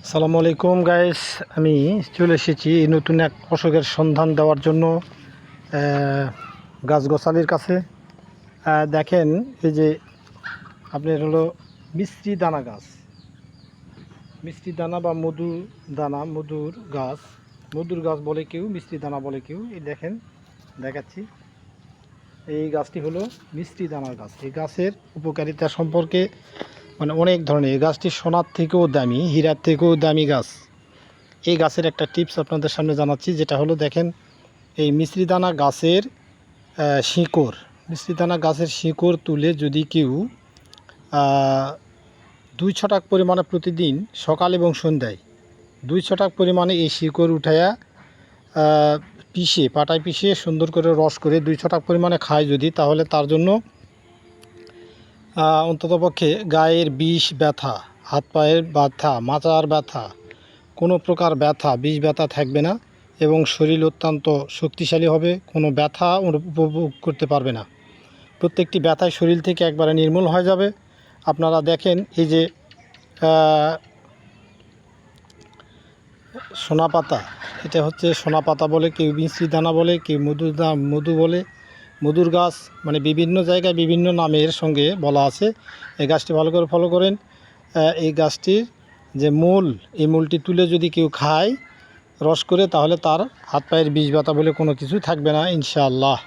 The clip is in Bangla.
আসসালামু আলাইকুম গাইস, আমি চলে এসেছি নতুন এক অশোকের সন্ধান দেওয়ার জন্য গাছগোছালির কাছে। দেখেন, এই যে আপনার হলো মিষ্টি দানা গাছ, মিষ্টি দানা বা মধু দানা, মধুর গাছ বলে কেউ, মিষ্টি দানা বলে কেউ। এই দেখেন, দেখাচ্ছি। এই গাছটি হলো মিষ্টি দানার গাছ। এই গাছের উপকারিতা সম্পর্কে অনেক ধরনের। এই গাছটি সোনার থেকেও দামি, হীরার থেকেও দামি গাছ। এই গাছের একটা টিপস আপনাদের সামনে জানাচ্ছি, যেটা হলো দেখেন, এই মিশ্রিদানা গাছের মিশ্রিদানা গাছের শিকড় তুলে যদি কেউ 2 ছটাক পরিমাণে প্রতিদিন সকাল এবং সন্ধ্যায় 2 ছটাক পরিমাণে এই শিকড় উঠাইয়া পাটায় পিষে সুন্দর করে রস করে 2 ছটাক পরিমাণে খায় যদি, তাহলে তার জন্য অন্ততপক্ষে গায়ের বিষ, ব্যথা, হাত পায়ের ব্যথা, মাথার ব্যথা, কোনো প্রকার বিষ ব্যথা থাকবে না এবং শরীর অত্যন্ত শক্তিশালী হবে। কোনো ব্যথা উপভোগ করতে পারবে না। প্রত্যেকটি ব্যথায় শরীর থেকে একবারে নির্মূল হয়ে যাবে। আপনারা দেখেন, এই যে সোনা পাতা, এটা হচ্ছে সোনা পাতা বলে কেউ, মিষ্টি দানা বলে কেউ, মধু বলে। মধুর গাছ বিভিন্ন জায়গায় বিভিন্ন নামের সঙ্গে বলা আছে। এই গাছটি ভালো করে ফলো করেন। এই গাছটির যে মূল, এই মূলটি তুলে যদি কেউ খায় রস করে, তাহলে তার হাত পায়ের বিষ ব্যথা বলে কোনো কিছু থাকবে না ইনশাআল্লাহ।